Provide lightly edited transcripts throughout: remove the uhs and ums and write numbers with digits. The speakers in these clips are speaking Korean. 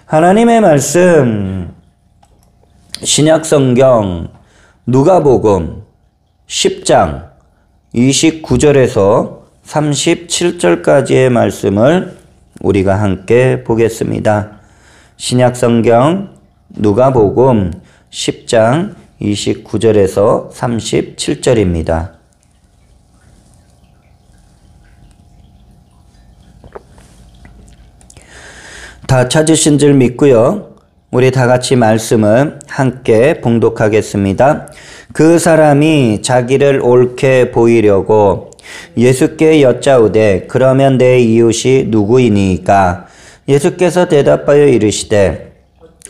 하나님의 말씀 신약성경 누가복음 10장 29절에서 37절까지의 말씀을 우리가 함께 보겠습니다. 신약성경 누가복음 10장 29절에서 37절입니다. 다 찾으신 줄 믿고요. 우리 다 같이 말씀을 함께 봉독하겠습니다. 그 사람이 자기를 옳게 보이려고 예수께 여짜오되 그러면 내 이웃이 누구이니까? 예수께서 대답하여 이르시되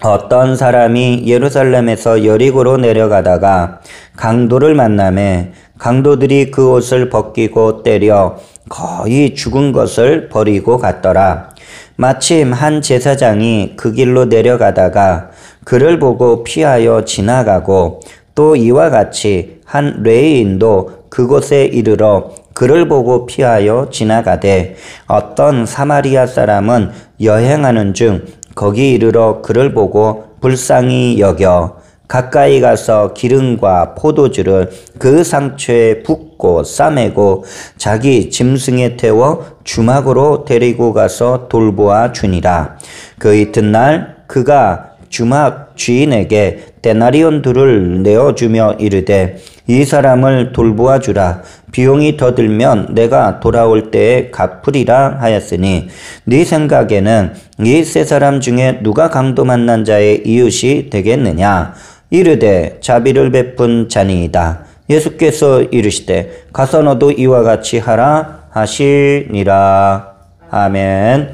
어떤 사람이 예루살렘에서 여리고로 내려가다가 강도를 만나매 강도들이 그 옷을 벗기고 때려 거의 죽은 것을 버리고 갔더라. 마침 한 제사장이 그 길로 내려가다가 그를 보고 피하여 지나가고 또 이와 같이 한 레위인도 그곳에 이르러 그를 보고 피하여 지나가되 어떤 사마리아 사람은 여행하는 중 거기 이르러 그를 보고 불쌍히 여겨 가까이 가서 기름과 포도주를 그 상처에 붓고 싸매고 자기 짐승에 태워 주막으로 데리고 가서 돌보아 주니라. 그 이튿날 그가 주막 주인에게 데나리온 둘을 내어주며 이르되 이 사람을 돌보아 주라. 비용이 더 들면 내가 돌아올 때에 갚으리라 하였으니 네 생각에는 이 세 사람 중에 누가 강도 만난 자의 이웃이 되겠느냐? 이르되 자비를 베푼 자니이다. 예수께서 이르시되 가서 너도 이와 같이 하라 하시니라. 아멘.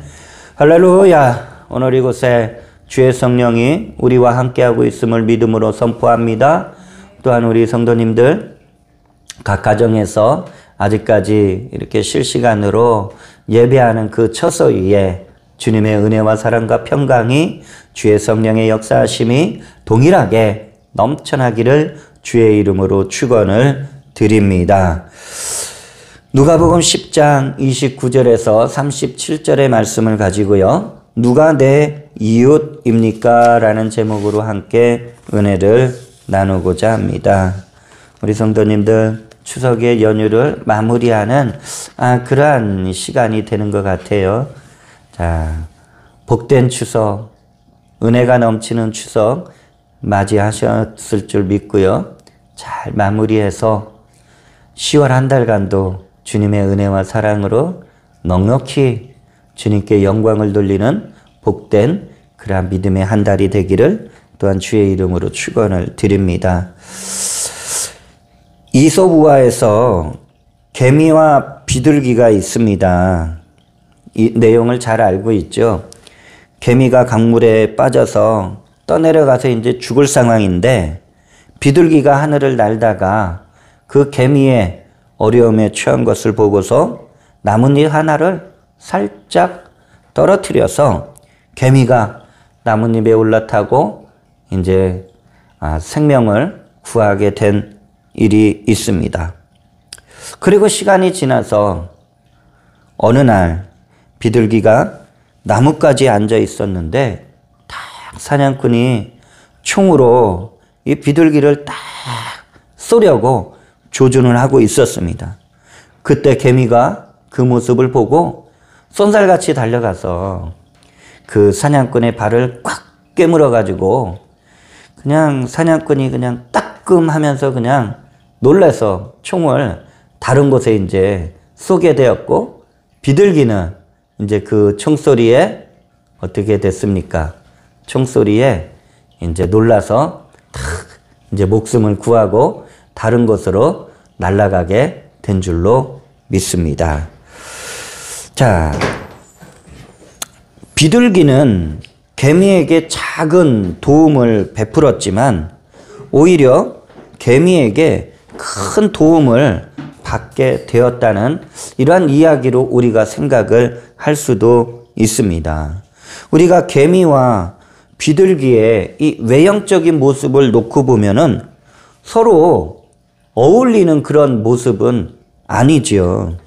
할렐루야. 오늘 이곳에 주의 성령이 우리와 함께하고 있음을 믿음으로 선포합니다. 또한 우리 성도님들 각 가정에서 아직까지 이렇게 실시간으로 예배하는 그 처소 위에 주님의 은혜와 사랑과 평강이 주의 성령의 역사하심이 동일하게 넘쳐나기를 주의 이름으로 축원을 드립니다. 누가복음 10장 29절에서 37절의 말씀을 가지고요. 누가 내 이웃입니까? 라는 제목으로 함께 은혜를 나누고자 합니다. 우리 성도님들 추석의 연휴를 마무리하는 그러한 시간이 되는 것 같아요. 자, 복된 추석, 은혜가 넘치는 추석 맞이하셨을 줄 믿고요. 잘 마무리해서 10월 한 달간도 주님의 은혜와 사랑으로 넉넉히 주님께 영광을 돌리는 복된 그러한 믿음의 한 달이 되기를 또한 주의 이름으로 축원을 드립니다. 이솝우화에서 개미와 비둘기가 있습니다. 이 내용을 잘 알고 있죠. 개미가 강물에 빠져서 떠내려가서 이제 죽을 상황인데 비둘기가 하늘을 날다가 그 개미의 어려움에 처한 것을 보고서 나뭇잎 하나를 살짝 떨어뜨려서 개미가 나뭇잎에 올라타고 이제 생명을 구하게 된 일이 있습니다. 그리고 시간이 지나서 어느 날 비둘기가 나뭇가지에 앉아 있었는데 사냥꾼이 총으로 이 비둘기를 딱 쏘려고 조준을 하고 있었습니다. 그때 개미가 그 모습을 보고 쏜살같이 달려가서 그 사냥꾼의 발을 꽉 깨물어 가지고 그냥 사냥꾼이 그냥 따끔하면서 그냥 놀라서 총을 다른 곳에 이제 쏘게 되었고 비둘기는 이제 그 총소리에 어떻게 됐습니까? 총소리에 이제 놀라서 탁 이제 목숨을 구하고 다른 곳으로 날아가게 된 줄로 믿습니다. 자, 비둘기는 개미에게 작은 도움을 베풀었지만 오히려 개미에게 큰 도움을 받게 되었다는 이러한 이야기로 우리가 생각을 할 수도 있습니다. 우리가 개미와 비둘기의 이 외형적인 모습을 놓고 보면은 서로 어울리는 그런 모습은 아니죠.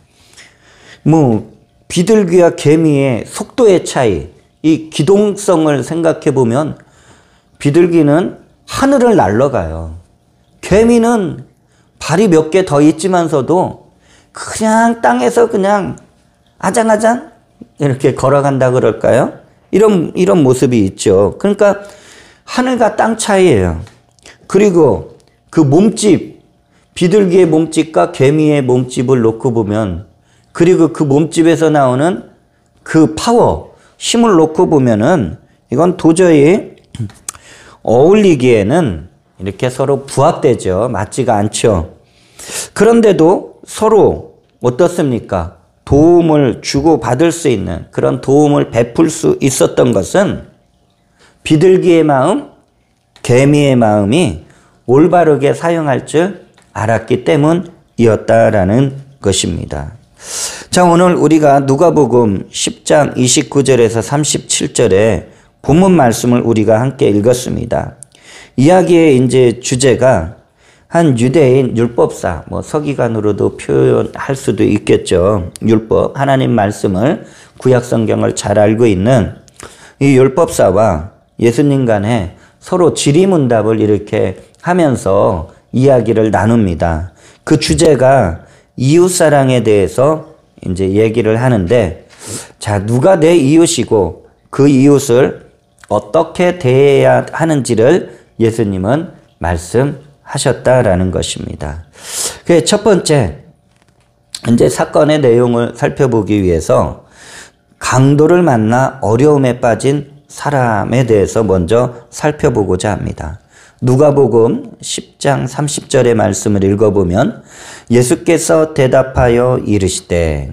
비둘기와 개미의 속도의 차이, 이 기동성을 생각해 보면 비둘기는 하늘을 날아가요. 개미는 발이 몇 개 더 있지만서도 그냥 땅에서 그냥 아장아장 이렇게 걸어간다 그럴까요? 이런 모습이 있죠. 그러니까 하늘과 땅 차이예요. 그리고 그 몸집, 비둘기의 몸집과 개미의 몸집을 놓고 보면, 그리고 그 몸집에서 나오는 그 파워, 힘을 놓고 보면은 이건 도저히 어울리기에는 이렇게 서로 부합되죠. 맞지가 않죠. 그런데도 서로 어떻습니까? 도움을 주고 받을 수 있는 그런 도움을 베풀 수 있었던 것은 비둘기의 마음, 개미의 마음이 올바르게 사용할 줄 알았기 때문이었다라는 것입니다. 자, 오늘 우리가 누가복음 10장 29절에서 37절에 본문 말씀을 우리가 함께 읽었습니다. 이야기의 이제 주제가 한 유대인 율법사, 서기관으로도 표현할 수도 있겠죠. 율법, 하나님 말씀을, 구약 성경을 잘 알고 있는 이 율법사와 예수님 간에 서로 질의문답을 이렇게 하면서 이야기를 나눕니다. 그 주제가 이웃사랑에 대해서 이제 얘기를 하는데, 자, 누가 내 이웃이고 그 이웃을 어떻게 대해야 하는지를 예수님은 말씀하셨다라는 것입니다. 그 첫 번째, 이제 사건의 내용을 살펴보기 위해서 강도를 만나 어려움에 빠진 사람에 대해서 먼저 살펴보고자 합니다. 누가복음 10장 30절의 말씀을 읽어보면 예수께서 대답하여 이르시되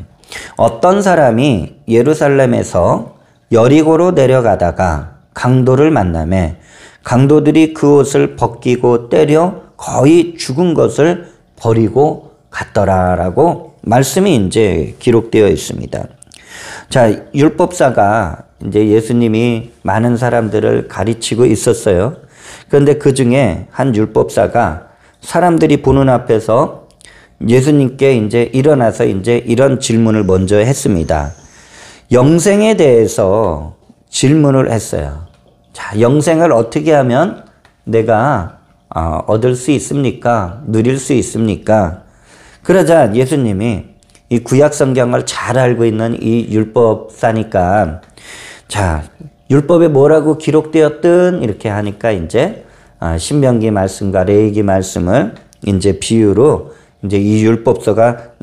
어떤 사람이 예루살렘에서 여리고로 내려가다가 강도를 만나매 강도들이 그 옷을 벗기고 때려 거의 죽은 것을 버리고 갔더라라고 말씀이 이제 기록되어 있습니다. 자, 율법사가 이제 예수님이 많은 사람들을 가르치고 있었어요. 그런데 그 중에 한 율법사가 사람들이 보는 앞에서 예수님께 이제 일어나서 이제 이런 질문을 먼저 했습니다. 영생에 대해서 질문을 했어요. 자, 영생을 어떻게 하면 내가 얻을 수 있습니까? 누릴 수 있습니까? 그러자 예수님이 이 구약 성경을 잘 알고 있는 이 율법사니까, 자, 율법에 뭐라고 기록되었든 이렇게 하니까 이제 신명기 말씀과 레위기 말씀을 이제 비유로 이제 이 율법사가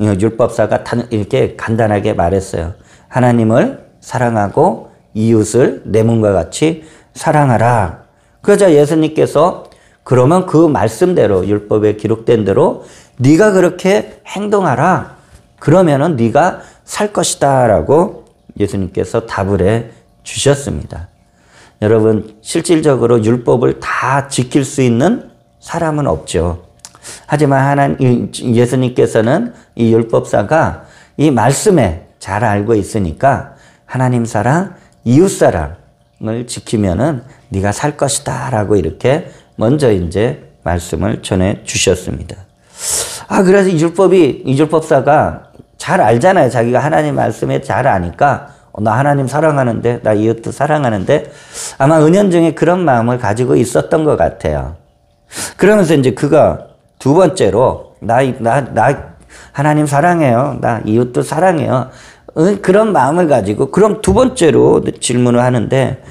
이렇게 간단하게 말했어요. 하나님을 사랑하고 이웃을 내 몸과 같이 사랑하라. 그러자 예수님께서 그러면 그 말씀대로 율법에 기록된 대로 네가 그렇게 행동하라. 그러면은 네가 살 것이다라고 예수님께서 답을 해 주셨습니다. 여러분, 실질적으로 율법을 다 지킬 수 있는 사람은 없죠. 하지만 예수님께서는 이 율법사가 이 말씀에 잘 알고 있으니까 하나님 사랑, 이웃 사랑을 지키면은 네가 살 것이다라고 이렇게 먼저 이제 말씀을 전해 주셨습니다. 그래서 이 율법사가 잘 알잖아요. 자기가 하나님 말씀에 잘 아니까 나 하나님 사랑하는데, 나 이웃도 사랑하는데, 아마 은연중에 그런 마음을 가지고 있었던 것 같아요. 그러면서 이제 그가 두 번째로 나 하나님 사랑해요. 나 이웃도 사랑해요. 그런 마음을 가지고 그럼 두 번째로 질문을 하는데,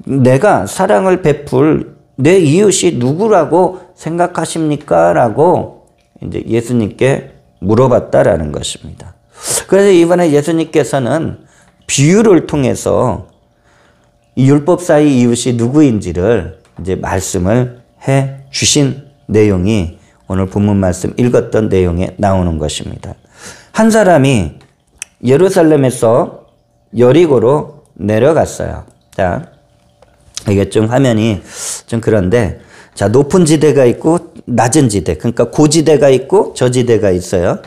내가 사랑을 베풀 내 이웃이 누구라고 생각하십니까? 라고 이제 예수님께 물어봤다라는 것입니다. 그래서 이번에 예수님께서는 비유를 통해서 이 율법사의 이웃이 누구인지를 이제 말씀을 해 주신 내용이 오늘 본문 말씀 읽었던 내용에 나오는 것입니다. 한 사람이 예루살렘에서 여리고로 내려갔어요. 자, 이게 좀 화면이 좀 그런데, 자, 높은 지대가 있고 낮은 지대, 그러니까 고지대가 있고 저지대가 있어요.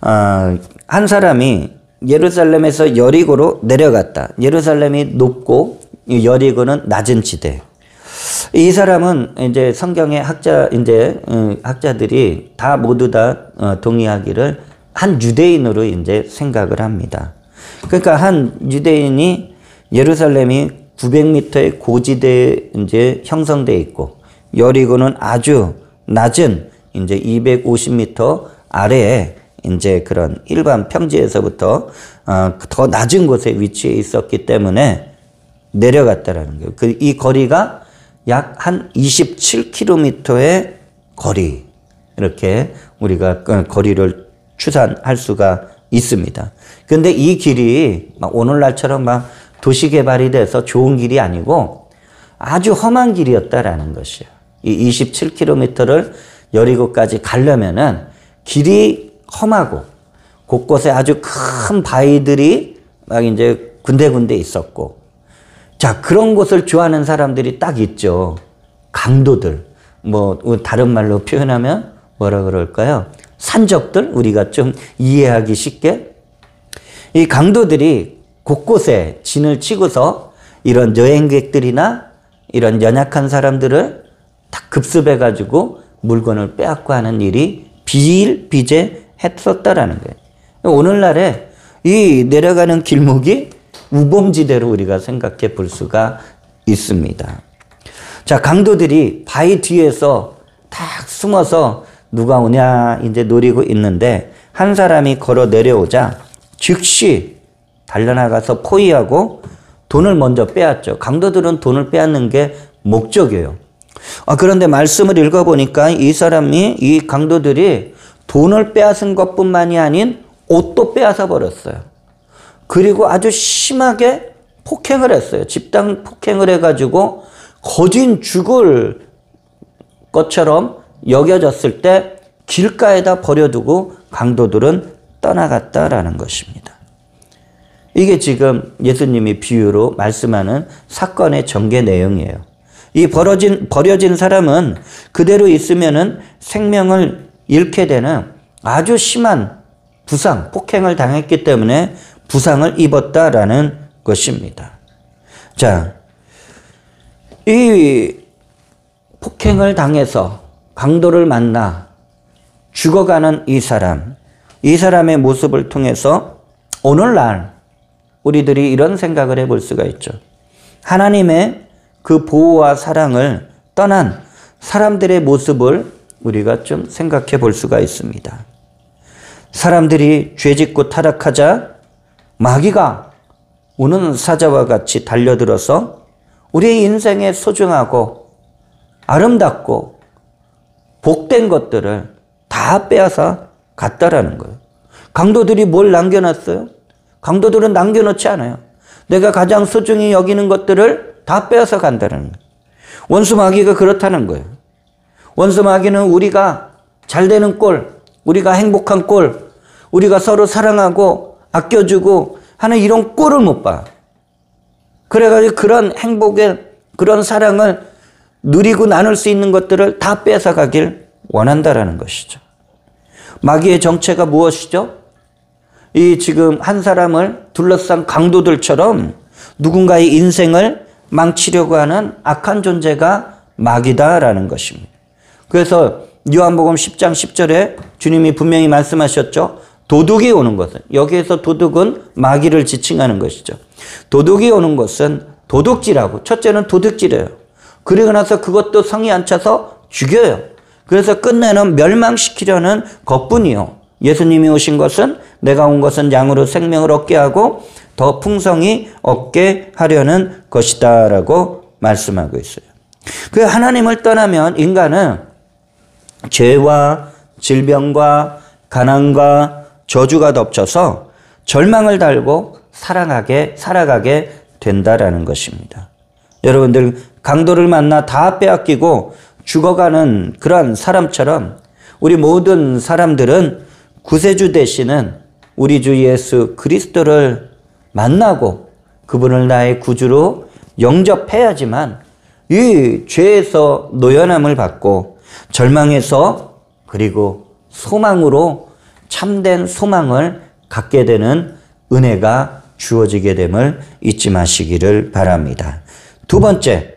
한 사람이 예루살렘에서 여리고로 내려갔다. 예루살렘이 높고 여리고는 낮은 지대. 이 사람은 이제 성경의 학자들이 다 모두 다 동의하기를 한 유대인으로 이제 생각을 합니다. 그러니까 한 유대인이 예루살렘이 900m의 고지대에 이제 형성되어 있고, 여리고는 아주 낮은 이제 250m 아래에 이제 그런 일반 평지에서부터 더 낮은 곳에 위치해 있었기 때문에 내려갔다라는 거예요. 이 거리가 약 한 27km의 거리, 이렇게 우리가 거리를 추산할 수가 있습니다. 근데 이 길이 막 오늘날처럼 막 도시 개발이 돼서 좋은 길이 아니고 아주 험한 길이었다라는 것이에요. 이 27km를 여리고까지 가려면은 길이 험하고 곳곳에 아주 큰 바위들이 막 이제 군데군데 있었고, 자, 그런 곳을 좋아하는 사람들이 딱 있죠. 강도들. 뭐 다른 말로 표현하면 뭐라 그럴까요? 산적들? 우리가 좀 이해하기 쉽게. 이 강도들이 곳곳에 진을 치고서 이런 여행객들이나 이런 연약한 사람들을 다 급습해가지고 물건을 빼앗고 하는 일이 비일비재했었다라는 거예요. 오늘날에 이 내려가는 길목이 우범지대로 우리가 생각해 볼 수가 있습니다. 자, 강도들이 바위 뒤에서 딱 숨어서 누가 오냐 이제 노리고 있는데, 한 사람이 걸어 내려오자 즉시 달려나가서 포위하고 돈을 먼저 빼앗죠. 강도들은 돈을 빼앗는 게 목적이에요. 그런데 말씀을 읽어보니까 이 강도들이 돈을 빼앗은 것뿐만이 아닌 옷도 빼앗아 버렸어요. 그리고 아주 심하게 폭행을 했어요. 집단 폭행을 해가지고 거진 죽을 것처럼 여겨졌을 때 길가에다 버려두고 강도들은 떠나갔다라는 것입니다. 이게 지금 예수님이 비유로 말씀하는 사건의 전개 내용이에요. 이 버려진 사람은 그대로 있으면은 생명을 잃게 되는 아주 심한 부상, 폭행을 당했기 때문에 부상을 입었다라는 것입니다. 자, 이 폭행을 당해서 강도를 만나 죽어가는 이 사람의 모습을 통해서 오늘날 우리들이 이런 생각을 해볼 수가 있죠. 하나님의 그 보호와 사랑을 떠난 사람들의 모습을 우리가 좀 생각해 볼 수가 있습니다. 사람들이 죄짓고 타락하자 마귀가 우는 사자와 같이 달려들어서 우리의 인생에 소중하고 아름답고 복된 것들을 다 빼앗아 갔다라는 거예요. 강도들이 뭘 남겨놨어요? 강도들은 남겨놓지 않아요. 내가 가장 소중히 여기는 것들을 다 빼앗아 간다는 거예요. 원수 마귀가 그렇다는 거예요. 원수 마귀는 우리가 잘 되는 꼴, 우리가 행복한 꼴, 우리가 서로 사랑하고 아껴주고 하는 이런 꼴을 못 봐. 그래가지고 그런 행복의 그런 사랑을 누리고 나눌 수 있는 것들을 다 뺏어가길 원한다라는 것이죠. 마귀의 정체가 무엇이죠? 이 지금 한 사람을 둘러싼 강도들처럼 누군가의 인생을 망치려고 하는 악한 존재가 마귀다라는 것입니다. 그래서 요한복음 10장 10절에 주님이 분명히 말씀하셨죠. 도둑이 오는 것은, 여기에서 도둑은 마귀를 지칭하는 것이죠. 도둑이 오는 것은 도둑질하고, 첫째는 도둑질이에요. 그리고 나서 그것도 성이 안 차서 죽여요. 그래서 끝내는 멸망시키려는 것뿐이요. 예수님이 오신 것은, 내가 온 것은 양으로 생명을 얻게 하고 더 풍성히 얻게 하려는 것이다 라고 말씀하고 있어요. 그 하나님을 떠나면 인간은 죄와 질병과 가난과 저주가 덮쳐서 절망을 달고 살아가게 된다라는 것입니다. 여러분들, 강도를 만나 다 빼앗기고 죽어가는 그런 사람처럼 우리 모든 사람들은 구세주 되시는 우리 주 예수 그리스도를 만나고 그분을 나의 구주로 영접해야지만 이 죄에서 노연함을 받고 절망에서 그리고 소망으로 참된 소망을 갖게 되는 은혜가 주어지게 됨을 잊지 마시기를 바랍니다. 두 번째,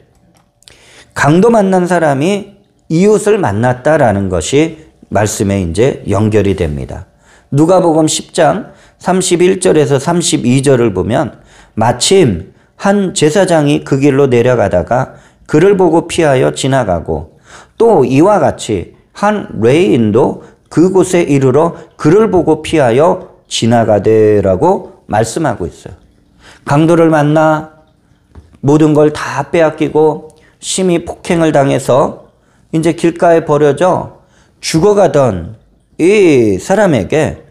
강도 만난 사람이 이웃을 만났다라는 것이 말씀에 이제 연결이 됩니다. 누가복음 10장 31절에서 32절을 보면 마침 한 제사장이 그 길로 내려가다가 그를 보고 피하여 지나가고 또 이와 같이 한 레위인도 그곳에 이르러 그를 보고 피하여 지나가되라고 말씀하고 있어요. 강도를 만나 모든 걸 다 빼앗기고 심히 폭행을 당해서 이제 길가에 버려져 죽어가던 이 사람에게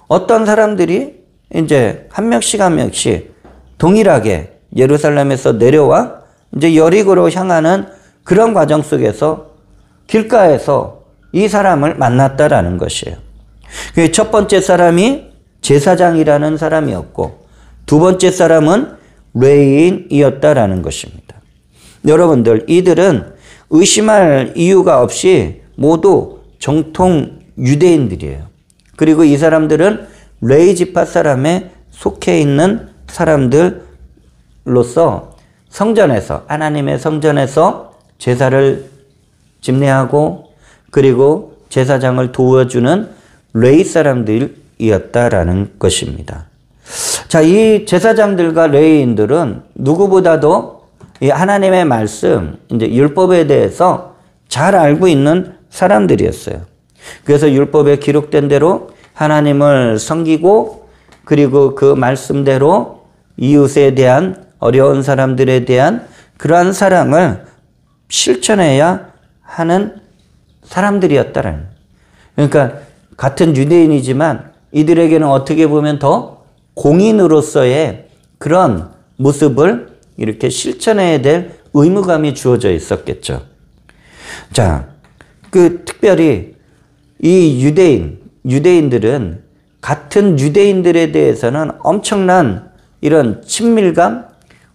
어떤 사람들이 이제 한 명씩 한 명씩 동일하게 예루살렘에서 내려와 이제 여리고로 향하는 그런 과정 속에서 길가에서 이 사람을 만났다라는 것이에요. 첫 번째 사람이 제사장이라는 사람이었고 두 번째 사람은 레위인이었다라는 것입니다. 여러분들, 이들은 의심할 이유가 없이 모두 정통 유대인들이에요. 그리고 이 사람들은 레위 지파 사람에 속해 있는 사람들로서 성전에서, 하나님의 성전에서 제사를 집례하고 그리고 제사장을 도와주는 레위 사람들이었다라는 것입니다. 자, 이 제사장들과 레위인들은 누구보다도 이 하나님의 말씀, 이제 율법에 대해서 잘 알고 있는 사람들이었어요. 그래서 율법에 기록된 대로 하나님을 섬기고 그리고 그 말씀대로 이웃에 대한 어려운 사람들에 대한 그러한 사랑을 실천해야 하는 사람들이었다라는. 그러니까 같은 유대인이지만 이들에게는 어떻게 보면 더 공인으로서의 그런 모습을 이렇게 실천해야 될 의무감이 주어져 있었겠죠. 자, 특별히 이 유대인들은 같은 유대인들에 대해서는 엄청난 이런 친밀감,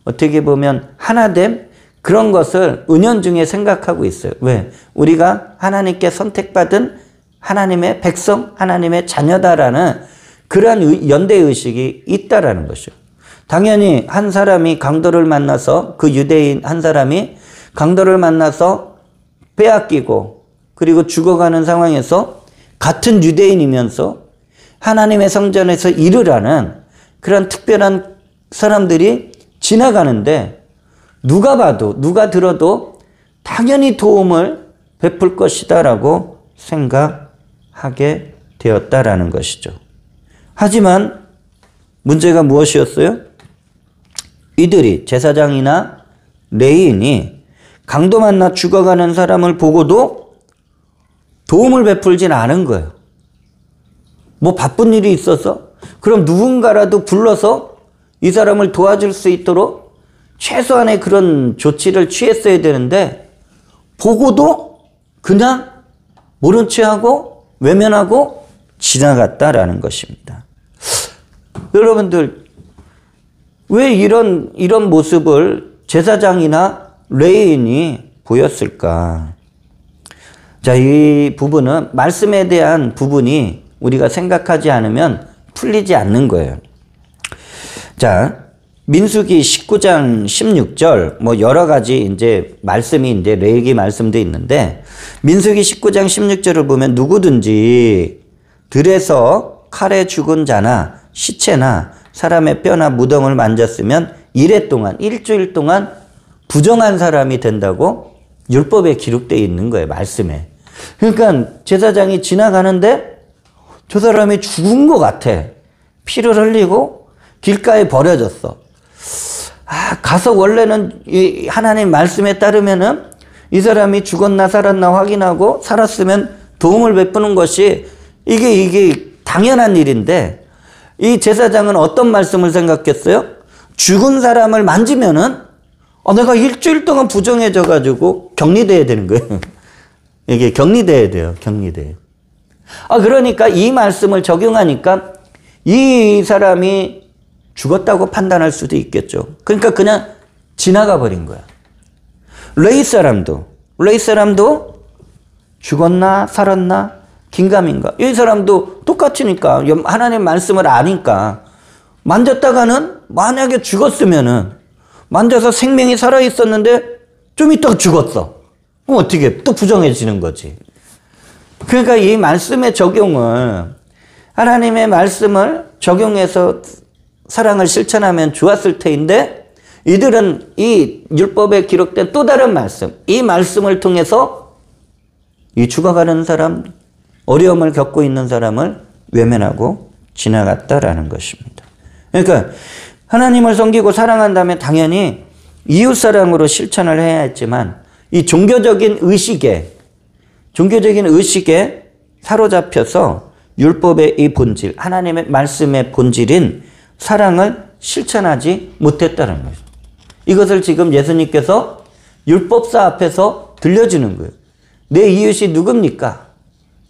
어떻게 보면 하나됨, 그런 것을 은연중에 생각하고 있어요. 왜? 우리가 하나님께 선택받은 하나님의 백성, 하나님의 자녀다라는 그러한 연대의식이 있다라는 것이죠. 당연히 한 사람이 강도를 만나서, 그 유대인 한 사람이 강도를 만나서 빼앗기고 그리고 죽어가는 상황에서 같은 유대인이면서 하나님의 성전에서 일을 그런 특별한 사람들이 지나가는데 누가 봐도, 누가 들어도 당연히 도움을 베풀 것이다라고 생각하게 되었다라는 것이죠. 하지만 문제가 무엇이었어요? 이들이, 제사장이나 레위인이 강도 만나 죽어가는 사람을 보고도 도움을 베풀진 않은 거예요. 뭐 바쁜 일이 있어서? 그럼 누군가라도 불러서 이 사람을 도와줄 수 있도록 최소한의 그런 조치를 취했어야 되는데 보고도 그냥 모른 채 하고 외면하고 지나갔다라는 것입니다. 여러분들, 왜 이런 모습을 제사장이나 레위인이 보였을까? 자, 이 부분은 말씀에 대한 부분이 우리가 생각하지 않으면 풀리지 않는 거예요. 자, 민수기 19장 16절, 뭐 여러 가지 이제 말씀이 이제 레위기 말씀도 있는데, 민수기 19장 16절을 보면 누구든지 들에서 칼에 죽은 자나 시체나 사람의 뼈나 무덤을 만졌으면 일주일 동안 부정한 사람이 된다고 율법에 기록되어 있는 거예요, 말씀에. 그러니까 제사장이 지나가는데 저 사람이 죽은 것 같아. 피를 흘리고 길가에 버려졌어. 가서 원래는 이 하나님 말씀에 따르면은 이 사람이 죽었나 살았나 확인하고 살았으면 도움을 베푸는 것이 이게 당연한 일인데, 이 제사장은 어떤 말씀을 생각했어요? 죽은 사람을 만지면은 내가 일주일 동안 부정해져 가지고 격리돼야 되는 거예요. 이게 격리돼야 돼요. 격리돼요. 그러니까 이 말씀을 적용하니까 이 사람이 죽었다고 판단할 수도 있겠죠. 그러니까 그냥 지나가 버린 거야. 레위 사람도 죽었나 살았나 긴가민가, 이 사람도 똑같으니까 하나님 말씀을 아니까 만졌다가는 만약에 죽었으면은, 만져서 생명이 살아있었는데 좀 있다가 죽었어. 그럼 어떻게 또 부정해지는 거지. 그러니까 이 말씀의 적용을, 하나님의 말씀을 적용해서 사랑을 실천하면 좋았을 테인데 이들은 이 율법에 기록된 또 다른 말씀, 이 말씀을 통해서 이 죽어가는 사람, 어려움을 겪고 있는 사람을 외면하고 지나갔다라는 것입니다. 그러니까 하나님을 섬기고 사랑한다면 당연히 이웃사랑으로 실천을 해야 했지만 이 종교적인 의식에 사로잡혀서 율법의 이 본질, 하나님의 말씀의 본질인 사랑을 실천하지 못했다는 거죠. 이것을 지금 예수님께서 율법사 앞에서 들려주는 거예요. 내 이웃이 누굽니까?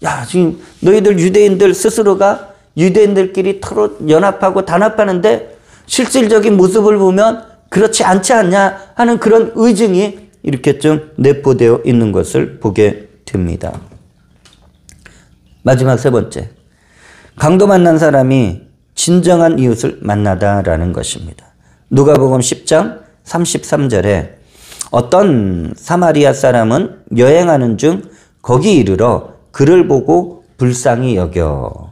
야, 지금 너희들 유대인들 스스로가 유대인들끼리 서로 연합하고 단합하는데 실질적인 모습을 보면 그렇지 않지 않냐 하는 그런 의증이 이렇게 좀 내포되어 있는 것을 보게 됩니다. 마지막 세 번째, 강도 만난 사람이 진정한 이웃을 만나다라는 것입니다. 누가복음 10장 33절에 어떤 사마리아 사람은 여행하는 중 거기 이르러 그를 보고 불쌍히 여겨.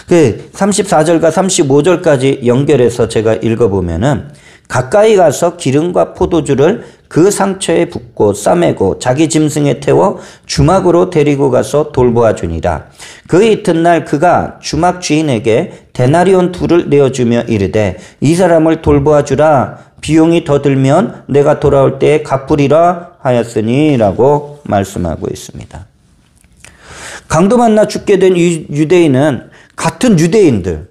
34절과 35절까지 연결해서 제가 읽어보면은 가까이 가서 기름과 포도주를 그 상처에 붓고 싸매고 자기 짐승에 태워 주막으로 데리고 가서 돌보아 주니라. 그 이튿날 그가 주막 주인에게 데나리온 2를 내어주며 이르되 이 사람을 돌보아 주라. 비용이 더 들면 내가 돌아올 때에 갚으리라 하였으니 라고 말씀하고 있습니다. 강도 만나 죽게 된 유대인은 같은 유대인들,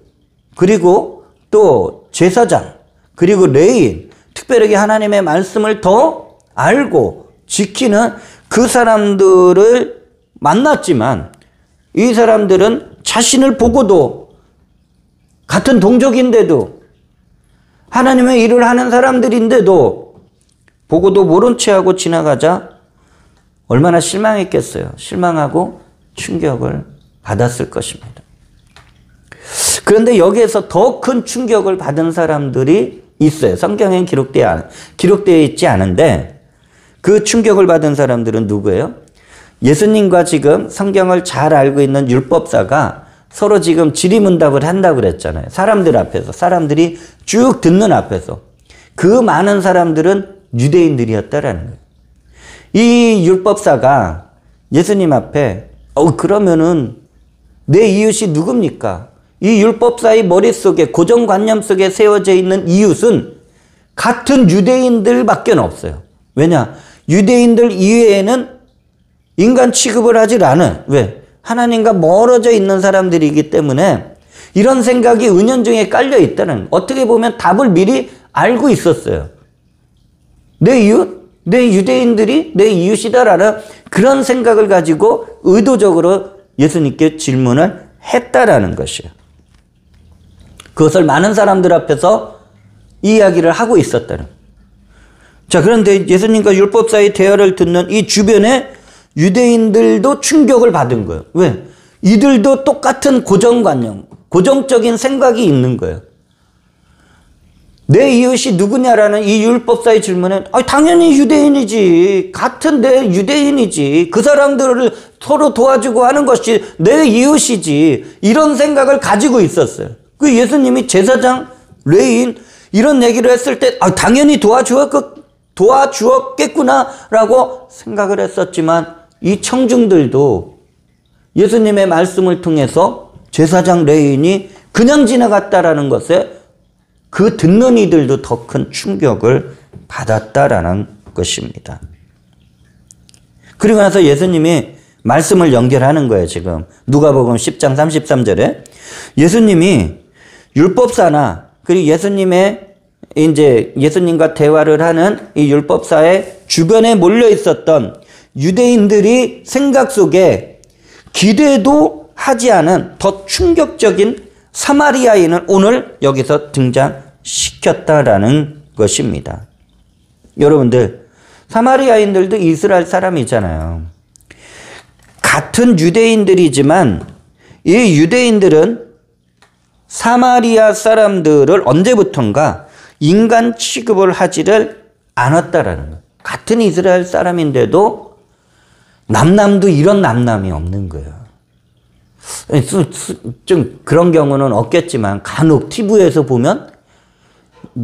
그리고 또 제사장, 그리고 레위인, 특별하게 하나님의 말씀을 더 알고 지키는 그 사람들을 만났지만 이 사람들은 자신을 보고도 같은 동족인데도 하나님의 일을 하는 사람들인데도 보고도 모른 채 하고 지나가자 얼마나 실망했겠어요. 실망하고 충격을 받았을 것입니다. 그런데 여기에서 더 큰 충격을 받은 사람들이 있어요. 성경엔 기록되어 있지 않은데 그 충격을 받은 사람들은 누구예요? 예수님과 지금 성경을 잘 알고 있는 율법사가 서로 지금 질의문답을 한다고 그랬잖아요. 사람들 앞에서, 사람들이 쭉 듣는 앞에서. 그 많은 사람들은 유대인들이었다라는 거예요. 이 율법사가 예수님 앞에 그러면은 내 이웃이 누굽니까? 이 율법사의 머릿속에 고정관념 속에 세워져 있는 이웃은 같은 유대인들밖에 없어요. 왜냐? 유대인들 이외에는 인간 취급을 하질 않아요. 왜? 하나님과 멀어져 있는 사람들이기 때문에 이런 생각이 은연중에 깔려 있다는, 어떻게 보면 답을 미리 알고 있었어요. 내 이웃? 내 유대인들이 내 이웃이다라는 그런 생각을 가지고 의도적으로 예수님께 질문을 했다라는 것이에요. 그것을 많은 사람들 앞에서 이야기를 하고 있었다는. 자, 그런데 예수님과 율법사의 대화를 듣는 이 주변의 유대인들도 충격을 받은 거예요. 왜? 이들도 똑같은 고정관념, 고정적인 생각이 있는 거예요. 내 이웃이 누구냐라는 이 율법사의 질문에 당연히 유대인이지. 같은 내 유대인이지. 그 사람들을 서로 도와주고 하는 것이 내 이웃이지. 이런 생각을 가지고 있었어요. 그 예수님이 제사장, 레위인 이런 얘기를 했을 때 당연히 도와주었겠구나라고 생각을 했었지만 이 청중들도 예수님의 말씀을 통해서 제사장, 레위인이 그냥 지나갔다라는 것에 그 듣는 이들도 더 큰 충격을 받았다라는 것입니다. 그리고 나서 예수님이 말씀을 연결하는 거예요, 지금. 누가복음 10장 33절에. 예수님이 율법사나, 그리고 예수님과 대화를 하는 이 율법사의 주변에 몰려 있었던 유대인들이 생각 속에 기대도 하지 않은 더 충격적인 사마리아인을 오늘 여기서 등장시켰다라는 것입니다. 여러분들, 사마리아인들도 이스라엘 사람이잖아요. 같은 유대인들이지만 이 유대인들은 사마리아 사람들을 언제부턴가 인간 취급을 하지를 않았다라는 거예요. 같은 이스라엘 사람인데도 남남도 이런 남남이 없는 거예요. 좀 그런 경우는 없겠지만 간혹 TV에서 보면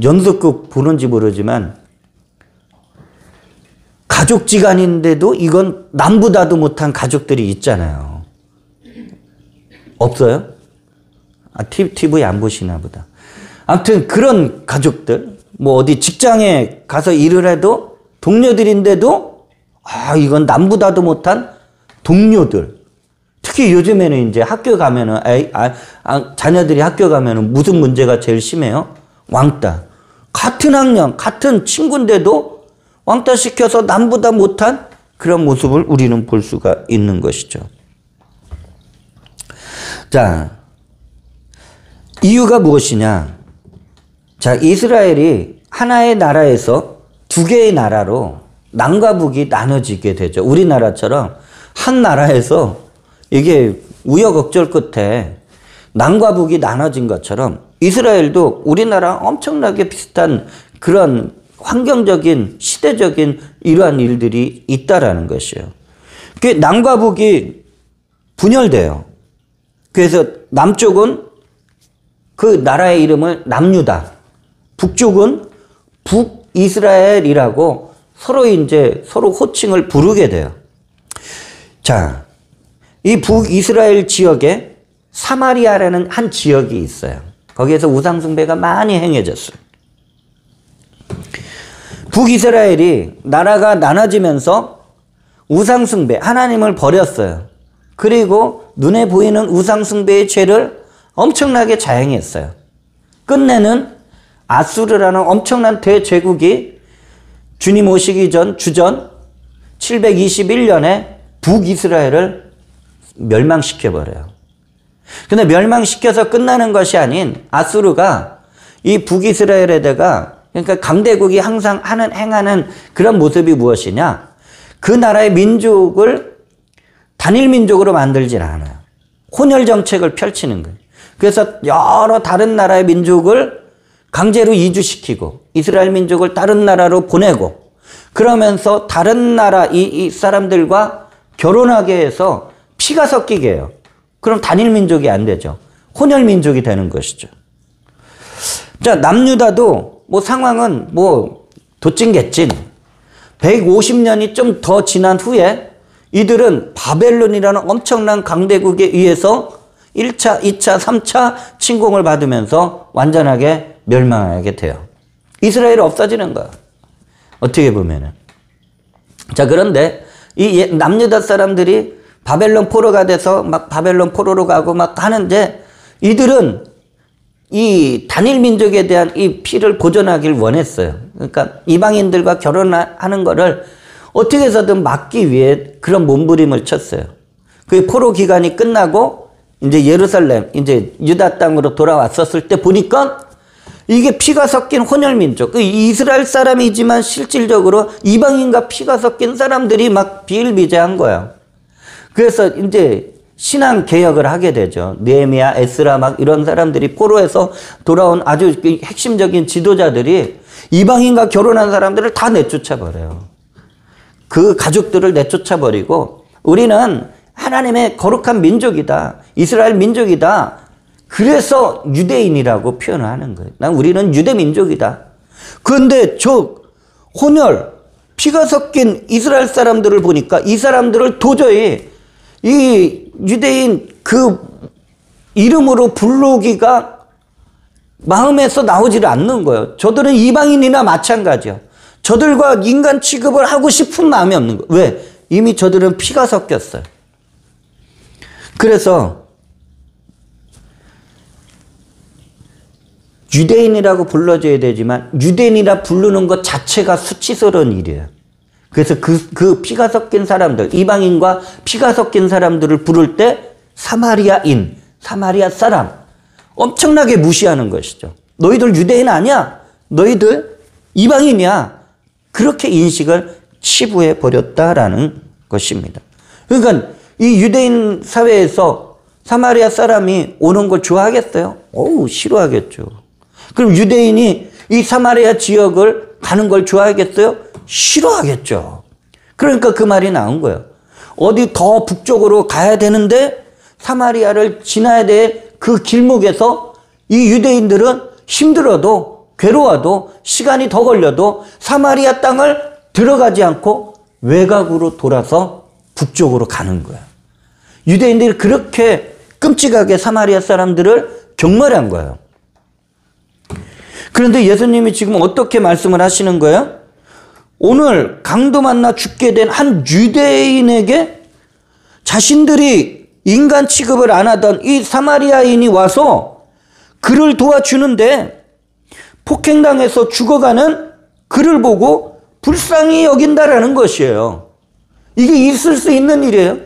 연속극 보는지 모르지만 가족지간인데도 이건 남보다도 못한 가족들이 있잖아요. 없어요? TV 안 보시나 보다. 아무튼 그런 가족들, 뭐 어디 직장에 가서 일을 해도 동료들인데도 이건 남보다도 못한 동료들. 특히 요즘에는 이제 학교 가면은 자녀들이 학교 가면은 무슨 문제가 제일 심해요? 왕따. 같은 학년, 같은 친구인데도 왕따 시켜서 남보다 못한 그런 모습을 우리는 볼 수가 있는 것이죠. 자, 이유가 무엇이냐? 자, 이스라엘이 하나의 나라에서 두 개의 나라로 남과 북이 나눠지게 되죠. 우리나라처럼 한 나라에서 이게 우여곡절 끝에 남과 북이 나눠진 것처럼 이스라엘도 우리나라 엄청나게 비슷한 그런 환경적인 시대적인 이러한 일들이 있다라는 것이에요. 그 남과 북이 분열돼요. 그래서 남쪽은 그 나라의 이름을 남유다, 북쪽은 북이스라엘이라고 서로 호칭을 부르게 돼요. 자, 이 북이스라엘 지역에 사마리아라는 한 지역이 있어요. 거기에서 우상숭배가 많이 행해졌어요. 북이스라엘이 나라가 나눠지면서 우상숭배, 하나님을 버렸어요. 그리고 눈에 보이는 우상숭배의 죄를 엄청나게 자행했어요. 끝내는 아수르라는 엄청난 대제국이 주님 오시기 전 주전 721년에 북이스라엘을 멸망시켜버려요. 근데 멸망시켜서 끝나는 것이 아닌 아수르가 이 북이스라엘에다가, 그러니까 강대국이 항상 행하는 그런 모습이 무엇이냐? 그 나라의 민족을 단일 민족으로 만들질 않아요. 혼혈 정책을 펼치는 거예요. 그래서 여러 다른 나라의 민족을 강제로 이주시키고 이스라엘 민족을 다른 나라로 보내고, 그러면서 다른 나라 이 사람들과 결혼하게 해서 피가 섞이게 해요. 그럼 단일 민족이 안 되죠. 혼혈 민족이 되는 것이죠. 자, 남유다도 뭐 상황은 뭐 도찐개찐 150년이 좀 더 지난 후에 이들은 바벨론이라는 엄청난 강대국에 의해서 1차, 2차, 3차 침공을 받으면서 완전하게 멸망하게 돼요. 이스라엘이 없어지는 거야. 어떻게 보면은. 자, 그런데 이 남유다 사람들이 바벨론 포로가 돼서 막 바벨론 포로로 가고 막 하는데, 이들은 이 단일 민족에 대한 이 피를 보존하길 원했어요. 그러니까 이방인들과 결혼하는 거를 어떻게 해서든 막기 위해 그런 몸부림을 쳤어요. 그 포로 기간이 끝나고 이제 예루살렘, 이제 유다 땅으로 돌아왔었을 때 보니까 이게 피가 섞인 혼혈 민족, 그 이스라엘 사람이지만 실질적으로 이방인과 피가 섞인 사람들이 막 비일비재한 거야. 그래서 이제 신앙 개혁을 하게 되죠. 느헤미야, 에스라 막 이런 사람들이, 포로에서 돌아온 아주 핵심적인 지도자들이 이방인과 결혼한 사람들을 다 내쫓아버려요. 그 가족들을 내쫓아버리고, 우리는 하나님의 거룩한 민족이다, 이스라엘 민족이다, 그래서 유대인이라고 표현을 하는 거예요. 우리는 유대 민족이다. 그런데 저 혼혈, 피가 섞인 이스라엘 사람들을 보니까 이 사람들을 도저히 이 유대인 그 이름으로 부르기가 마음에서 나오지를 않는 거예요. 저들은 이방인이나 마찬가지야. 저들과 인간 취급을 하고 싶은 마음이 없는 거예요. 왜? 이미 저들은 피가 섞였어요. 그래서 유대인이라고 불러줘야 되지만 유대인이라 부르는 것 자체가 수치스러운 일이에요. 그래서 그 피가 섞인 사람들, 이방인과 피가 섞인 사람들을 부를 때 사마리아인, 사마리아 사람, 엄청나게 무시하는 것이죠. 너희들 유대인 아니야? 너희들 이방인이야? 그렇게 인식을 치부해 버렸다라는 것입니다. 그러니까 이 유대인 사회에서 사마리아 사람이 오는 걸 좋아하겠어요? 어우, 싫어하겠죠. 그럼 유대인이 이 사마리아 지역을 가는 걸 좋아하겠어요? 싫어하겠죠. 그러니까 그 말이 나온 거예요. 어디 더 북쪽으로 가야 되는데 사마리아를 지나야 될 그 길목에서 이 유대인들은 힘들어도 괴로워도 시간이 더 걸려도 사마리아 땅을 들어가지 않고 외곽으로 돌아서 북쪽으로 가는 거예요. 유대인들이 그렇게 끔찍하게 사마리아 사람들을 경멸한 거예요. 그런데 예수님이 지금 어떻게 말씀을 하시는 거예요? 오늘 강도 만나 죽게 된 한 유대인에게 자신들이 인간 취급을 안 하던 이 사마리아인이 와서 그를 도와주는데 폭행당해서 죽어가는 그를 보고 불쌍히 여긴다라는 것이에요. 이게 있을 수 있는 일이에요.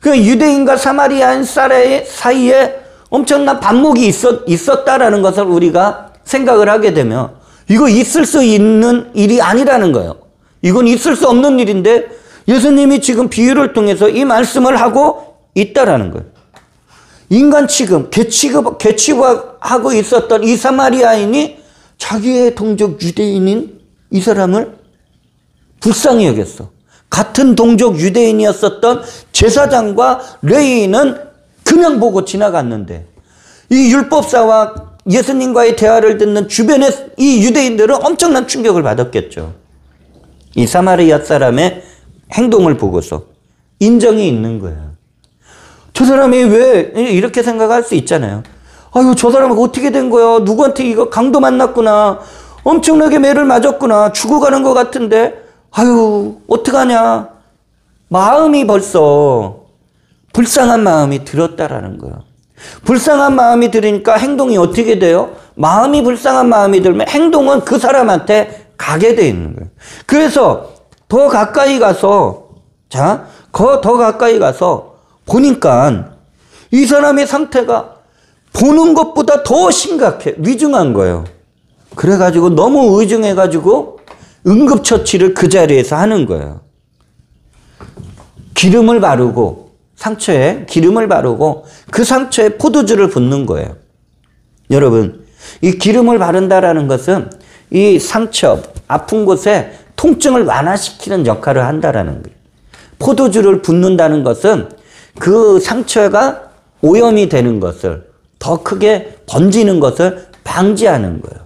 그 유대인과 사마리아인 사이에 엄청난 반목이 있었다라는 것을 우리가 생각을 하게 되면 이거 있을 수 있는 일이 아니라는 거예요. 이건 있을 수 없는 일인데 예수님이 지금 비유를 통해서 이 말씀을 하고 있다라는 거예요. 인간 취급, 개취급하고 있었던 이 사마리아인이 자기의 동족 유대인인 이 사람을 불쌍히 여겼어. 같은 동족 유대인이었었던 제사장과 레위인은 그냥 보고 지나갔는데 이 율법사와 예수님과의 대화를 듣는 주변의 이 유대인들은 엄청난 충격을 받았겠죠. 이 사마리아 사람의 행동을 보고서 인정이 있는 거예요. 저 사람이 왜 이렇게 생각할 수 있잖아요. 아유, 저 사람은 어떻게 된 거야? 누구한테 이거 강도 만났구나. 엄청나게 매를 맞았구나. 죽어가는 것 같은데 아유, 어떡하냐. 마음이 벌써 불쌍한 마음이 들었다라는 거예요. 불쌍한 마음이 들으니까 행동이 어떻게 돼요? 마음이 불쌍한 마음이 들면 행동은 그 사람한테 가게 돼 있는 거예요. 그래서 더 가까이 가서 더 가까이 가서 보니까 이 사람의 상태가 보는 것보다 더 심각해. 위중한 거예요. 그래가지고 너무 의중해가지고 응급처치를 그 자리에서 하는 거예요. 기름을 바르고 상처에 기름을 바르고 그 상처에 포도주를 붓는 거예요. 여러분, 이 기름을 바른다라는 것은 이 상처, 아픈 곳에 통증을 완화시키는 역할을 한다라는 거예요. 포도주를 붓는다는 것은 그 상처가 오염이 되는 것을 더 크게 번지는 것을 방지하는 거예요.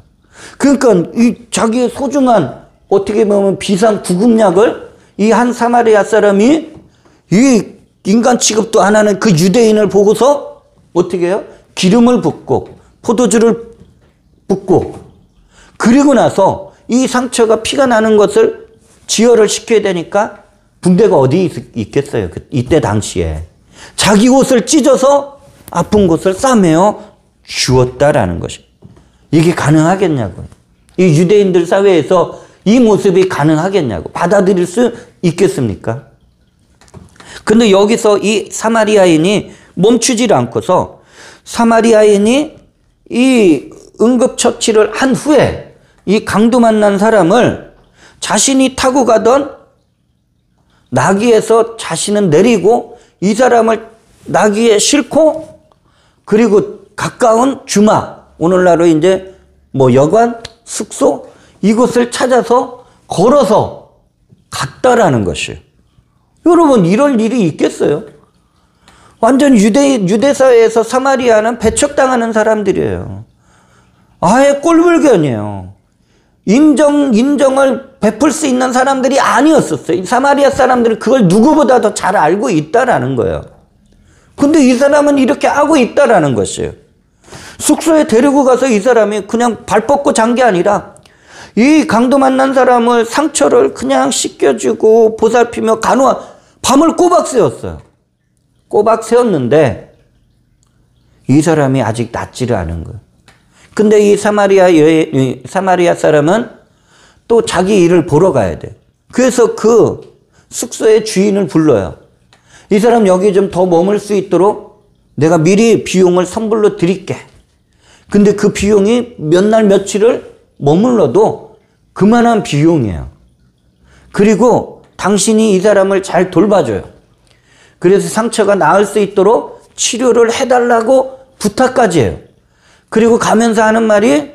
그러니까 이 자기의 소중한 어떻게 보면 비상 구급약을 이 한 사마리아 사람이 이 인간 취급도 안 하는 그 유대인을 보고서 어떻게 해요? 기름을 붓고 포도주를 붓고 그리고 나서 이 상처가 피가 나는 것을 지혈을 시켜야 되니까 붕대가 어디 있겠어요? 이때 당시에 자기 옷을 찢어서 아픈 곳을 싸매어 주었다라는 것이. 이게 가능하겠냐고요. 이 유대인들 사회에서 이 모습이 가능하겠냐고. 받아들일 수 있겠습니까? 근데 여기서 이 사마리아인이 멈추질 않고서 사마리아인이 이 응급처치를 한 후에 이 강도 만난 사람을 자신이 타고 가던 나귀에서 자신은 내리고 이 사람을 나귀에 싣고 그리고 가까운 주막, 오늘날로 이제 뭐 여관, 숙소 이곳을 찾아서 걸어서 갔다라는 것이에요. 여러분, 이럴 일이 있겠어요? 완전 유대 사회에서 사마리아는 배척당하는 사람들이에요. 아예 꼴불견이에요. 인정을 베풀 수 있는 사람들이 아니었었어요. 이 사마리아 사람들은 그걸 누구보다도 잘 알고 있다라는 거예요. 근데 이 사람은 이렇게 하고 있다라는 것이에요. 숙소에 데리고 가서 이 사람이 그냥 발 뻗고 잔 게 아니라 이 강도 만난 사람을 상처를 그냥 씻겨주고 보살피며 밤을 꼬박 새웠어요. 꼬박 세웠는데 이 사람이 아직 낫지를 않은 거예요. 근데 이 사마리아 사람은 또 자기 일을 보러 가야 돼. 그래서 그 숙소의 주인을 불러요. 이 사람 여기 좀 더 머물 수 있도록 내가 미리 비용을 선불로 드릴게. 근데 그 비용이 몇 날 며칠을 머물러도 그만한 비용이에요. 그리고 당신이 이 사람을 잘 돌봐줘요. 그래서 상처가 나을 수 있도록 치료를 해달라고 부탁까지 해요. 그리고 가면서 하는 말이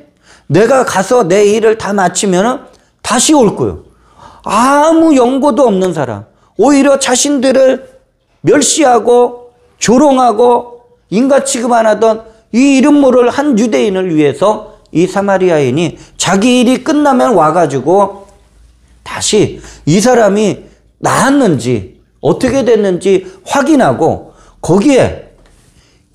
내가 가서 내 일을 다 마치면 다시 올 거예요. 아무 연고도 없는 사람. 오히려 자신들을 멸시하고 조롱하고 인간 취급 안 하던 이 이름 모를 한 유대인을 위해서 이 사마리아인이 자기 일이 끝나면 와가지고 다시 이 사람이 나았는지 어떻게 됐는지 확인하고 거기에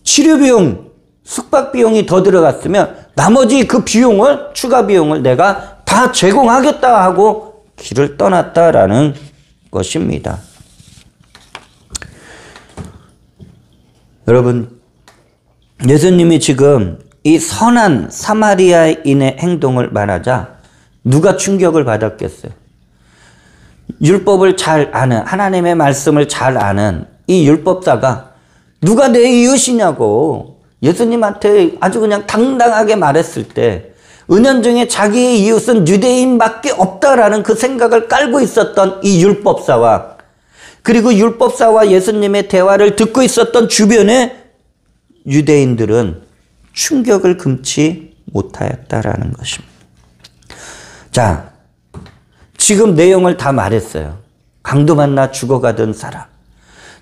치료비용, 숙박비용이 더 들어갔으면 나머지 그 비용을, 추가 비용을 내가 다 제공하겠다 하고 길을 떠났다라는 것입니다. 여러분, 예수님이 지금 이 선한 사마리아인의 행동을 말하자 누가 충격을 받았겠어요? 율법을 잘 아는, 하나님의 말씀을 잘 아는 이 율법사가 누가 내 이웃이냐고 예수님한테 아주 그냥 당당하게 말했을 때 은연중에 자기의 이웃은 유대인밖에 없다라는 그 생각을 깔고 있었던 이 율법사와 그리고 율법사와 예수님의 대화를 듣고 있었던 주변의 유대인들은 충격을 금치 못하였다라는 것입니다. 자, 지금 내용을 다 말했어요. 강도 만나 죽어가던 사람.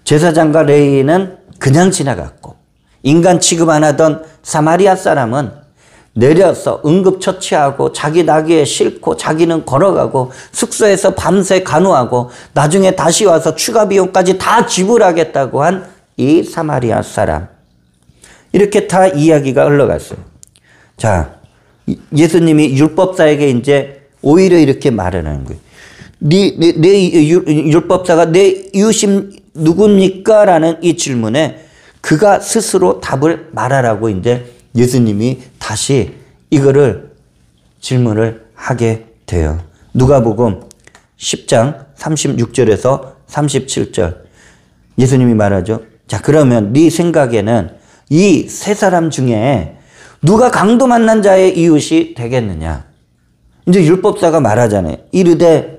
제사장과 레위인은 그냥 지나갔고 인간 취급 안 하던 사마리아 사람은 내려서 응급처치하고 자기 나귀에 싣고 자기는 걸어가고 숙소에서 밤새 간호하고 나중에 다시 와서 추가 비용까지 다 지불하겠다고 한 이 사마리아 사람. 이렇게 다 이야기가 흘러갔어요. 자, 예수님이 율법사에게 이제 오히려 이렇게 말하는 거예요. 율법사가 내 이웃이 누굽니까? 라는 이 질문에 그가 스스로 답을 말하라고 이제 예수님이 다시 이거를 질문을 하게 돼요. 누가복음 10장 36절에서 37절 예수님이 말하죠. 자, 그러면 네 생각에는 이 세 사람 중에 누가 강도 만난 자의 이웃이 되겠느냐? 이제 율법사가 말하잖아요. 이르되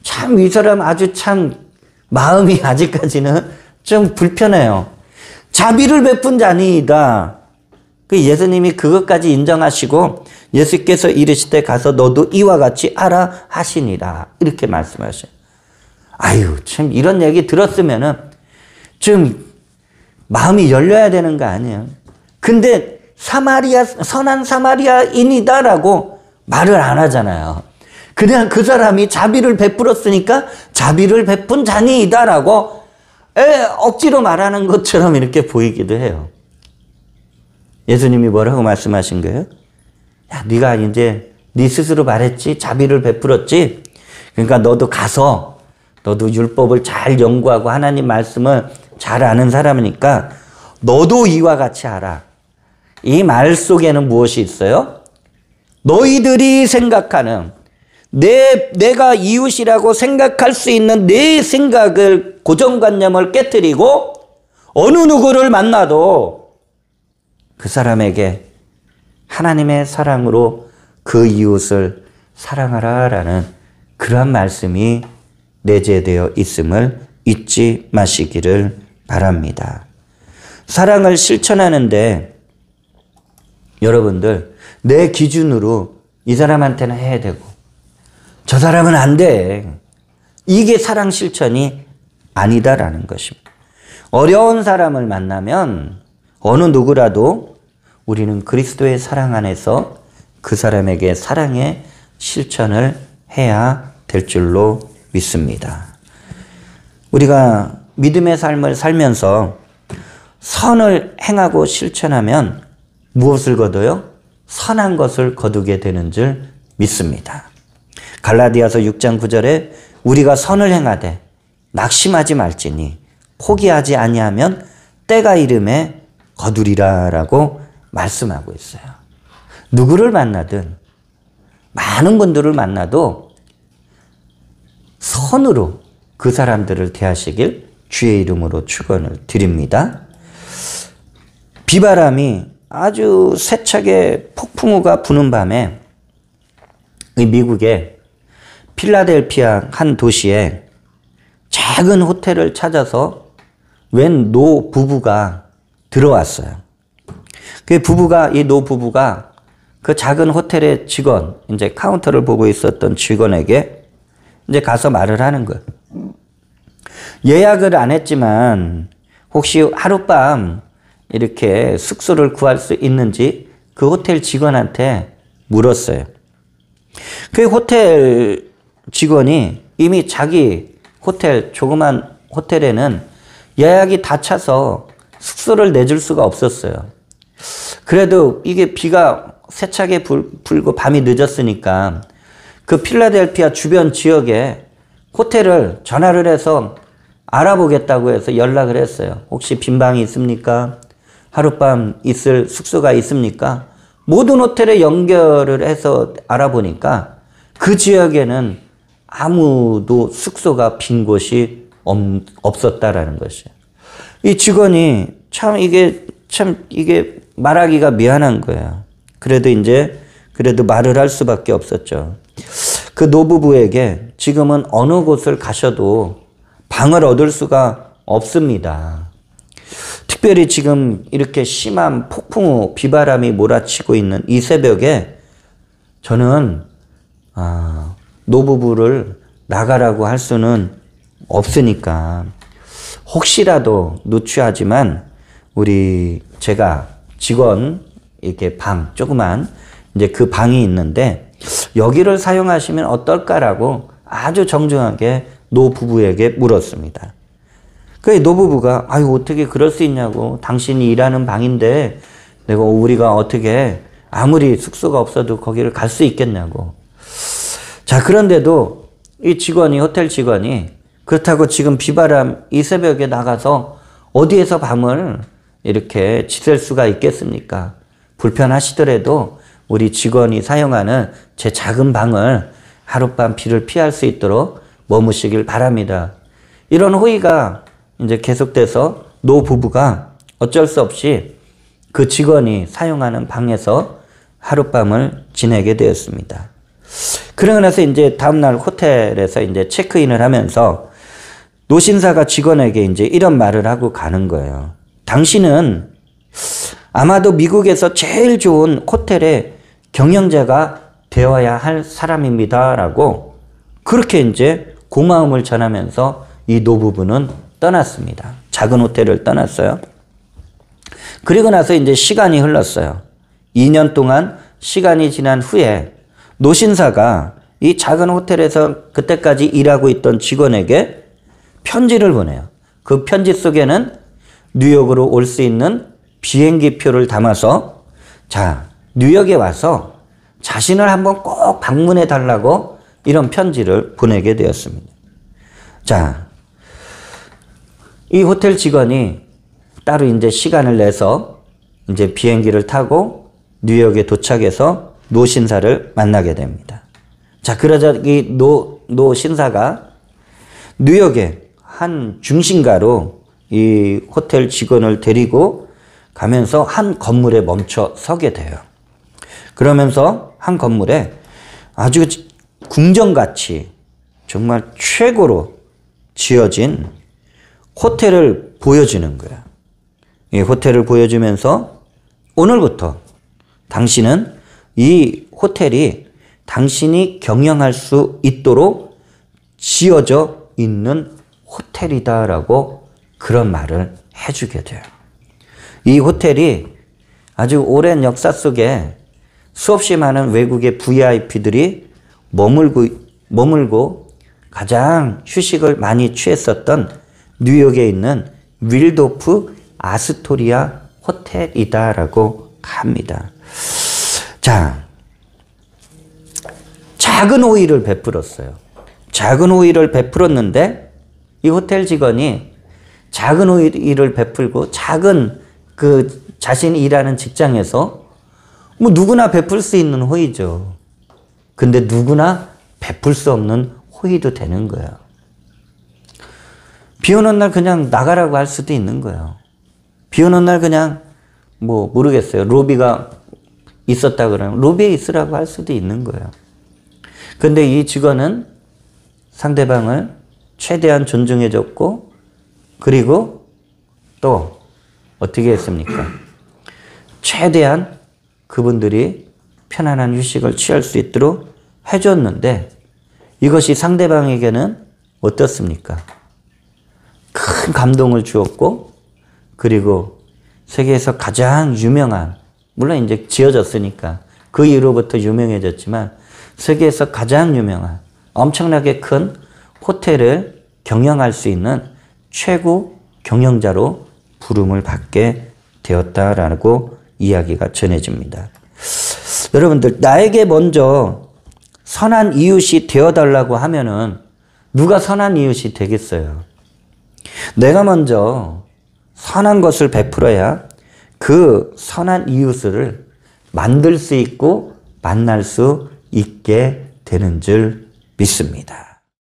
참 이 사람 아주 참 마음이 아직까지는 좀 불편해요. 자비를 베푼 자니이다. 그 예수님이 그것까지 인정하시고 예수께서 이르시되 가서 너도 이와 같이 하라 하시니라. 이렇게 말씀하셔요. 아유, 참 이런 얘기 들었으면은 좀 마음이 열려야 되는 거 아니에요. 근데 선한 사마리아인이다라고 말을 안 하잖아요. 그냥 그 사람이 자비를 베풀었으니까 자비를 베푼 자니이다라고 억지로 말하는 것처럼 이렇게 보이기도 해요. 예수님이 뭐라고 말씀하신 거예요? 야, 네가 이제 네 스스로 말했지, 자비를 베풀었지. 그러니까 너도 가서 너도 율법을 잘 연구하고 하나님 말씀을 잘 아는 사람이니까 너도 이와 같이 하라. 이 말 속에는 무엇이 있어요? 너희들이 생각하는 내가 이웃이라고 생각할 수 있는 내 생각을, 고정관념을 깨뜨리고 어느 누구를 만나도 그 사람에게 하나님의 사랑으로 그 이웃을 사랑하라라는 그러한 말씀이 내재되어 있음을 잊지 마시기를 바랍니다. 사랑을 실천하는데 여러분들 내 기준으로 이 사람한테는 해야 되고 저 사람은 안 돼. 이게 사랑 실천이 아니다라는 것입니다. 어려운 사람을 만나면 어느 누구라도 우리는 그리스도의 사랑 안에서 그 사람에게 사랑의 실천을 해야 될 줄로 믿습니다. 우리가 믿음의 삶을 살면서 선을 행하고 실천하면 무엇을 거둬요? 선한 것을 거두게 되는 줄 믿습니다. 갈라디아서 6장 9절에 우리가 선을 행하되 낙심하지 말지니 포기하지 아니하면 때가 이름에 거두리라라고 말씀하고 있어요. 누구를 만나든 많은 분들을 만나도 선으로 그 사람들을 대하시길 주의 이름으로 축원을 드립니다. 비바람이 아주 세차게 폭풍우가 부는 밤에 미국의 필라델피아 한 도시에 작은 호텔을 찾아서 웬 노 부부가 들어왔어요. 이 노 부부가 그 작은 호텔의 직원, 이제 카운터를 보고 있었던 직원에게 이제 가서 말을 하는 거예요. 예약을 안 했지만 혹시 하룻밤 이렇게 숙소를 구할 수 있는지 그 호텔 직원한테 물었어요. 그 호텔 직원이 이미 자기 호텔, 조그만 호텔에는 예약이 다 차서 숙소를 내줄 수가 없었어요. 그래도 이게 비가 세차게 불고 밤이 늦었으니까 그 필라델피아 주변 지역에 호텔을 전화를 해서 알아보겠다고 해서 연락을 했어요. 혹시 빈 방이 있습니까? 하룻밤 있을 숙소가 있습니까? 모든 호텔에 연결을 해서 알아보니까 그 지역에는 아무도 숙소가 빈 곳이 없었다라는 것이에요. 이 직원이 참 이게 말하기가 미안한 거예요. 그래도 말을 할 수밖에 없었죠. 그 노부부에게 지금은 어느 곳을 가셔도 방을 얻을 수가 없습니다. 특별히 지금 이렇게 심한 폭풍우 비바람이 몰아치고 있는 이 새벽에 저는 노부부를 나가라고 할 수는 없으니까 혹시라도 누추하지만 제가 직원 이렇게 방 조그만 이제 그 방이 있는데 여기를 사용하시면 어떨까라고 아주 정중하게 노부부에게 물었습니다. 그 노부부가 어떻게 그럴 수 있냐고, 당신이 일하는 방인데 우리가 어떻게 아무리 숙소가 없어도 거기를 갈 수 있겠냐고. 자, 그런데도 이 호텔 직원이 그렇다고 지금 비바람 이 새벽에 나가서 어디에서 밤을 이렇게 지낼 수가 있겠습니까? 불편하시더라도 우리 직원이 사용하는 제 작은 방을 하룻밤 비를 피할 수 있도록 머무시길 바랍니다. 이런 호의가 이제 계속돼서 노부부가 어쩔 수 없이 그 직원이 사용하는 방에서 하룻밤을 지내게 되었습니다. 그러고 나서 이제 다음날 호텔에서 이제 체크인을 하면서 노신사가 직원에게 이제 이런 말을 하고 가는 거예요. 당신은 아마도 미국에서 제일 좋은 호텔의 경영자가 되어야 할 사람입니다. 라고 그렇게 이제 고마움을 전하면서 이 노부부는 떠났습니다. 작은 호텔을 떠났어요. 그리고 나서 이제 시간이 흘렀어요. 2년 동안 시간이 지난 후에 노신사가 이 작은 호텔에서 그때까지 일하고 있던 직원에게 편지를 보내요. 그 편지 속에는 뉴욕으로 올 수 있는 비행기 표를 담아서 뉴욕에 와서 자신을 한번 꼭 방문해 달라고 이런 편지를 보내게 되었습니다. 이 호텔 직원이 따로 이제 시간을 내서 이제 비행기를 타고 뉴욕에 도착해서 노신사를 만나게 됩니다. 그러자 이 노신사가 뉴욕의 한 중심가로 이 호텔 직원을 데리고 가면서 한 건물에 멈춰 서게 돼요. 그러면서 한 건물에 아주 궁전같이 정말 최고로 지어진 호텔을 보여주는 거야. 이 호텔을 보여주면서 오늘부터 당신은 이 호텔이 당신이 경영할 수 있도록 지어져 있는 호텔이다라고 그런 말을 해주게 돼요. 이 호텔이 아주 오랜 역사 속에 수없이 많은 외국의 VIP들이 머물고 가장 휴식을 많이 취했었던 뉴욕에 있는 윌도프 아스토리아 호텔이다라고 합니다. 작은 호의를 베풀었어요. 작은 호의를 베풀었는데 이 호텔 직원이 작은 호의를 베풀고 자신이 일하는 직장에서 누구나 베풀 수 있는 호의죠. 근데 누구나 베풀 수 없는 호의도 되는 거예요. 비 오는 날 그냥 나가라고 할 수도 있는 거예요. 비 오는 날 그냥 모르겠어요. 로비가 있었다 그러면 로비에 있으라고 할 수도 있는 거예요. 근데 이 직원은 상대방을 최대한 존중해줬고 그리고 또 어떻게 했습니까? 최대한 그분들이 편안한 휴식을 취할 수 있도록 해줬는데 이것이 상대방에게는 어떻습니까? 큰 감동을 주었고 그리고 세계에서 가장 유명한 물론 이제 지어졌으니까 그 이후로부터 유명해졌지만 세계에서 가장 유명한 엄청나게 큰 호텔을 경영할 수 있는 최고 경영자로 부름을 받게 되었다라고 이야기가 전해집니다. 여러분들, 나에게 먼저 선한 이웃이 되어달라고 하면은 누가 선한 이웃이 되겠어요? 내가 먼저 선한 것을 베풀어야 그 선한 이웃을 만들 수 있고 만날 수 있게 되는 줄 믿습니다.